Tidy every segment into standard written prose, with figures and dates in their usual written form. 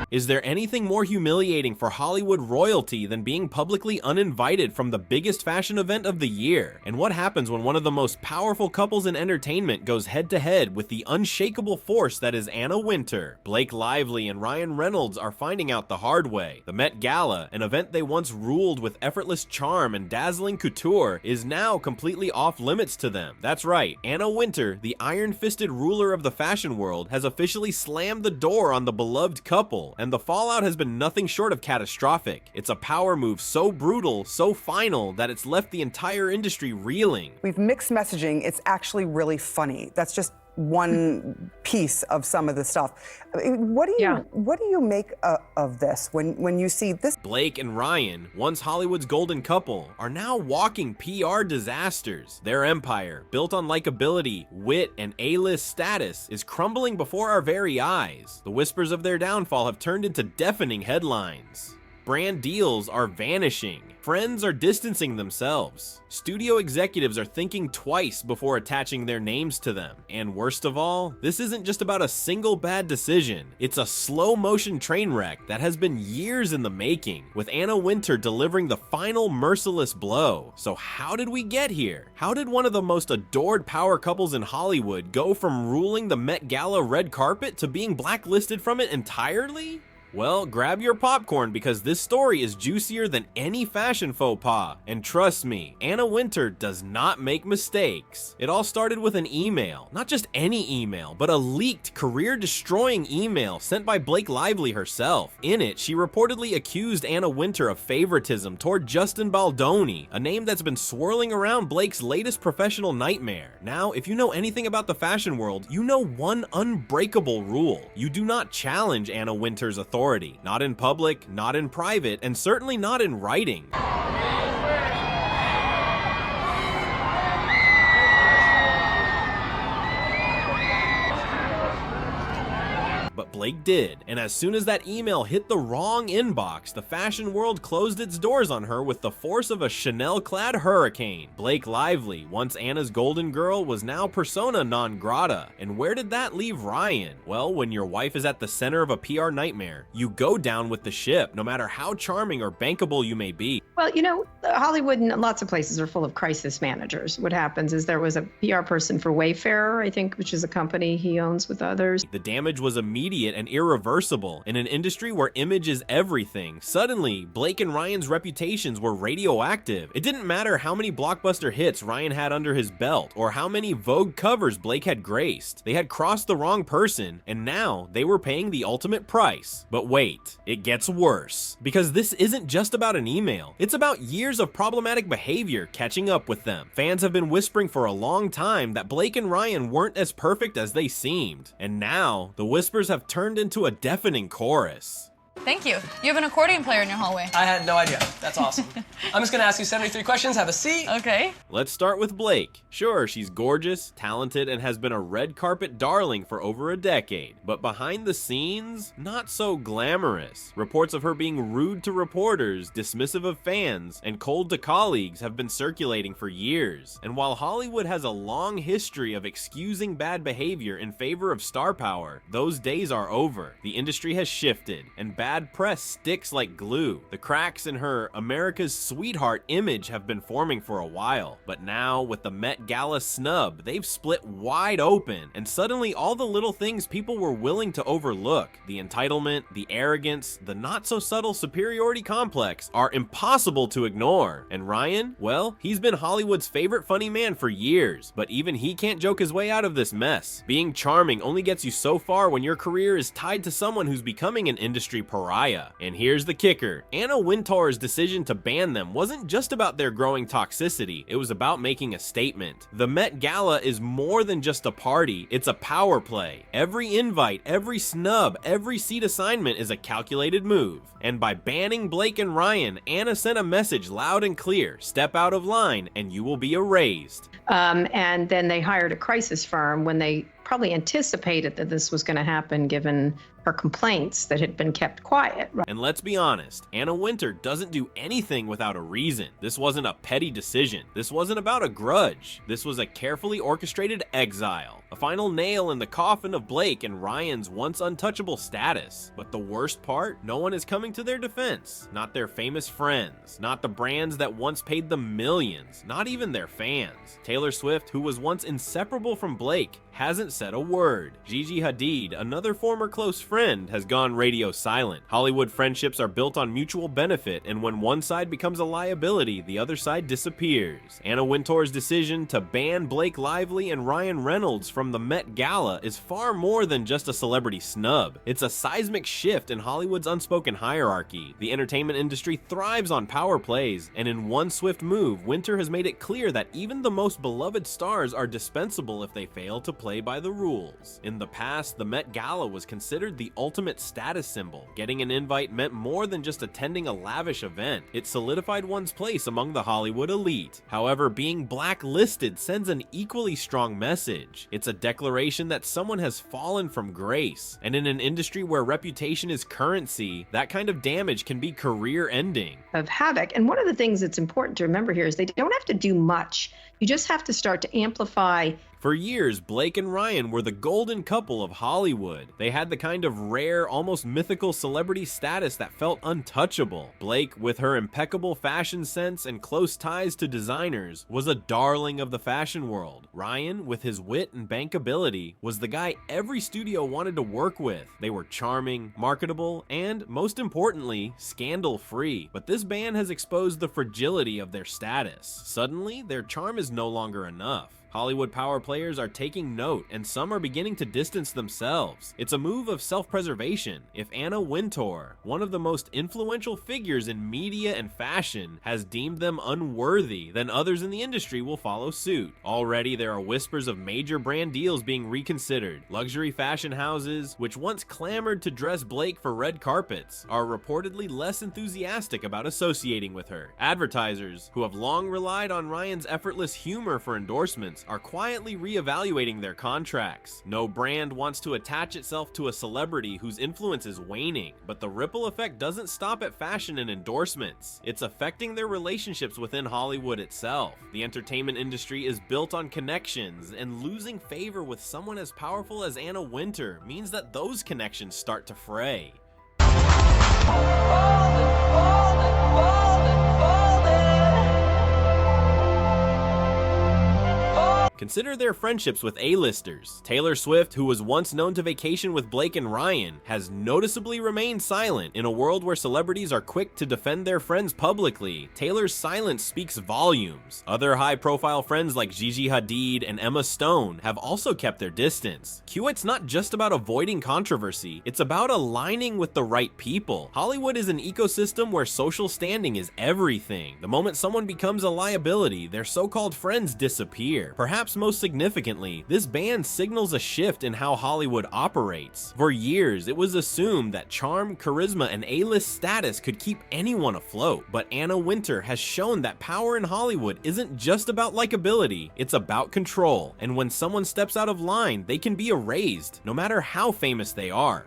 Is there anything more humiliating for Hollywood royalty than being publicly uninvited from the biggest fashion event of the year? And what happens when one of the most powerful couples in entertainment goes head-to-head with the unshakable force that is Anna Wintour? Blake Lively and Ryan Reynolds are finding out the hard way. The Met Gala, an event they once ruled with effortless charm and dazzling couture, is now completely off limits to them. That's right, Anna Wintour, the iron-fisted ruler of the fashion world, has officially slammed the door on the beloved couple, and the fallout has been nothing short of catastrophic. It's a power move so brutal, so final, that it's left the entire industry reeling. We've mixed messaging. It's actually really funny. That's just one piece of some of the stuff. What do you make of this when you see this? Blake and Ryan, once Hollywood's golden couple, are now walking PR disasters. Their empire, built on likability, wit, and A-list status, is crumbling before our very eyes. The whispers of their downfall have turned into deafening headlines. Brand deals are vanishing. Friends are distancing themselves. Studio executives are thinking twice before attaching their names to them. And worst of all, this isn't just about a single bad decision. It's a slow-motion train wreck that has been years in the making, with Anna Wintour delivering the final merciless blow. So how did we get here? How did one of the most adored power couples in Hollywood go from ruling the Met Gala red carpet to being blacklisted from it entirely? Well, grab your popcorn because this story is juicier than any fashion faux pas. And trust me, Anna Wintour does not make mistakes. It all started with an email. Not just any email, but a leaked, career-destroying email sent by Blake Lively herself. In it, she reportedly accused Anna Wintour of favoritism toward Justin Baldoni, a name that's been swirling around Blake's latest professional nightmare. Now, if you know anything about the fashion world, you know one unbreakable rule. You do not challenge Anna Wintour's authority. Not in public, not in private, and certainly not in writing. But Blake did, and as soon as that email hit the wrong inbox, the fashion world closed its doors on her with the force of a Chanel-clad hurricane. Blake Lively, once Anna's golden girl, was now persona non grata. And where did that leave Ryan? Well, when your wife is at the center of a PR nightmare, you go down with the ship, no matter how charming or bankable you may be. Well, you know, Hollywood and lots of places are full of crisis managers. What happens is there was a PR person for Wayfarer, I think, which is a company he owns with others. The damage was immediate and irreversible. In an industry where image is everything, suddenly Blake and Ryan's reputations were radioactive. It didn't matter how many blockbuster hits Ryan had under his belt or how many Vogue covers Blake had graced. They had crossed the wrong person, and now they were paying the ultimate price. But wait, it gets worse. Because this isn't just about an email. It's about years of problematic behavior catching up with them. Fans have been whispering for a long time that Blake and Ryan weren't as perfect as they seemed. And now, the whispers have turned into a deafening chorus. Thank you. You have an accordion player in your hallway. I had no idea. That's awesome. I'm just gonna ask you 73 questions. Have a seat. Okay. Let's start with Blake. Sure, she's gorgeous, talented, and has been a red carpet darling for over a decade. But behind the scenes, not so glamorous. Reports of her being rude to reporters, dismissive of fans, and cold to colleagues have been circulating for years. And while Hollywood has a long history of excusing bad behavior in favor of star power, those days are over. The industry has shifted, and bad press sticks like glue. The cracks in her America's sweetheart image have been forming for a while, but now with the Met Gala snub, they've split wide open, and suddenly all the little things people were willing to overlook, the entitlement, the arrogance, the not so subtle superiority complex, are impossible to ignore. And Ryan, well, he's been Hollywood's favorite funny man for years, but even he can't joke his way out of this mess. Being charming only gets you so far when your career is tied to someone who's becoming an industry pariah. And here's the kicker. Anna Wintour's decision to ban them wasn't just about their growing toxicity, it was about making a statement. The Met Gala is more than just a party, it's a power play. Every invite, every snub, every seat assignment is a calculated move. And by banning Blake and Ryan, Anna sent a message loud and clear: step out of line and you will be erased. And then they hired a crisis firm when they probably anticipated that this was going to happen given her complaints that had been kept quiet. And let's be honest, Anna Wintour doesn't do anything without a reason. This wasn't a petty decision. This wasn't about a grudge. This was a carefully orchestrated exile. A final nail in the coffin of Blake and Ryan's once untouchable status. But the worst part? No one is coming to their defense. Not their famous friends. Not the brands that once paid them millions. Not even their fans. Taylor Swift, who was once inseparable from Blake, hasn't said a word. Gigi Hadid, another former close friend, has gone radio silent. Hollywood friendships are built on mutual benefit, and when one side becomes a liability, the other side disappears. Anna Wintour's decision to ban Blake Lively and Ryan Reynolds from the Met Gala is far more than just a celebrity snub. It's a seismic shift in Hollywood's unspoken hierarchy. The entertainment industry thrives on power plays, and in one swift move, Wintour has made it clear that even the most beloved stars are dispensable if they fail to play by the rules. In the past, the Met Gala was considered the ultimate status symbol. Getting an invite meant more than just attending a lavish event. It solidified one's place among the Hollywood elite. However, being blacklisted sends an equally strong message. It's a declaration that someone has fallen from grace. And in an industry where reputation is currency, that kind of damage can be career-ending. Of havoc. And one of the things that's important to remember here is they don't have to do much. You just have to start to amplify. For years, Blake and Ryan were the golden couple of Hollywood. They had the kind of rare, almost mythical celebrity status that felt untouchable. Blake, with her impeccable fashion sense and close ties to designers, was a darling of the fashion world. Ryan, with his wit and bankability, was the guy every studio wanted to work with. They were charming, marketable, and, most importantly, scandal-free. But this ban has exposed the fragility of their status. Suddenly, their charm is no longer enough. Hollywood power players are taking note, and some are beginning to distance themselves. It's a move of self-preservation. If Anna Wintour, one of the most influential figures in media and fashion, has deemed them unworthy, then others in the industry will follow suit. Already, there are whispers of major brand deals being reconsidered. Luxury fashion houses, which once clamored to dress Blake for red carpets, are reportedly less enthusiastic about associating with her. Advertisers, who have long relied on Ryan's effortless humor for endorsements, are quietly reevaluating their contracts. No brand wants to attach itself to a celebrity whose influence is waning, but the ripple effect doesn't stop at fashion and endorsements. It's affecting their relationships within Hollywood itself. The entertainment industry is built on connections, and losing favor with someone as powerful as Anna Wintour means that those connections start to fray. Consider their friendships with A-listers. Taylor Swift, who was once known to vacation with Blake and Ryan, has noticeably remained silent. In a world where celebrities are quick to defend their friends publicly, Taylor's silence speaks volumes. Other high-profile friends like Gigi Hadid and Emma Stone have also kept their distance. It's not just about avoiding controversy, it's about aligning with the right people. Hollywood is an ecosystem where social standing is everything. The moment someone becomes a liability, their so-called friends disappear. Perhaps most significantly, this ban signals a shift in how Hollywood operates. For years, it was assumed that charm, charisma, and A-list status could keep anyone afloat. But Anna Wintour has shown that power in Hollywood isn't just about likability, it's about control. And when someone steps out of line, they can be erased, no matter how famous they are.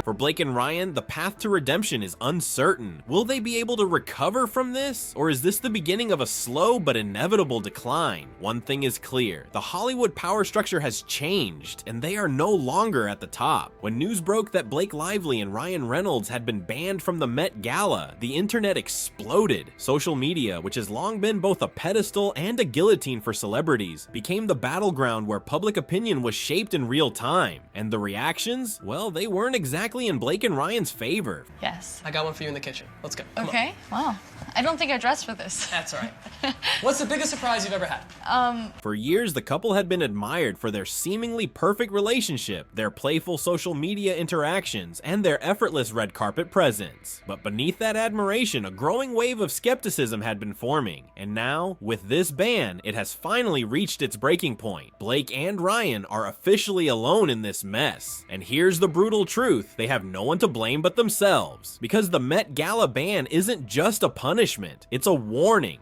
For Blake and Ryan, the path to redemption is uncertain. Will they be able to recover from this? Or is this the beginning of a slow but inevitable decline? One thing is clear, the Hollywood power structure has changed, and they are no longer at the top. When news broke that Blake Lively and Ryan Reynolds had been banned from the Met Gala, the internet exploded. Social media, which has long been both a pedestal and a guillotine for celebrities, became the battleground where public opinion was shaped in real time. And the reactions? Well, they weren't exactly in Blake and Ryan's favor. Yes. I got one for you in the kitchen. Let's go. Come on. Okay. Wow. I don't think I dressed for this. That's all right. What's the biggest surprise you've ever had? For years, the couple had been admired for their seemingly perfect relationship, their playful social media interactions, and their effortless red carpet presence. But beneath that admiration, a growing wave of skepticism had been forming. And now, with this ban, it has finally reached its breaking point. Blake and Ryan are officially alone in this mess. And here's the brutal truth: they have no one to blame but themselves. Because the Met Gala ban isn't just a punishment, it's a warning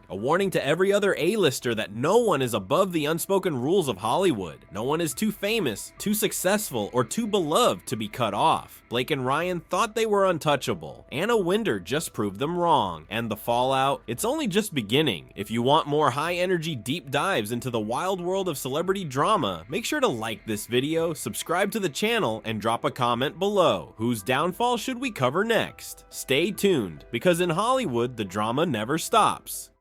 to every other A-lister that no one is above the unspoken rules of Hollywood. No one is too famous, too successful, or too beloved to be cut off. Blake and Ryan thought they were untouchable. Anna Wintour just proved them wrong. And the fallout? It's only just beginning. If you want more high-energy deep dives into the wild world of celebrity drama, make sure to like this video, subscribe to the channel, and drop a comment below. Whose downfall should we cover next? Stay tuned, because in Hollywood, the drama never stops.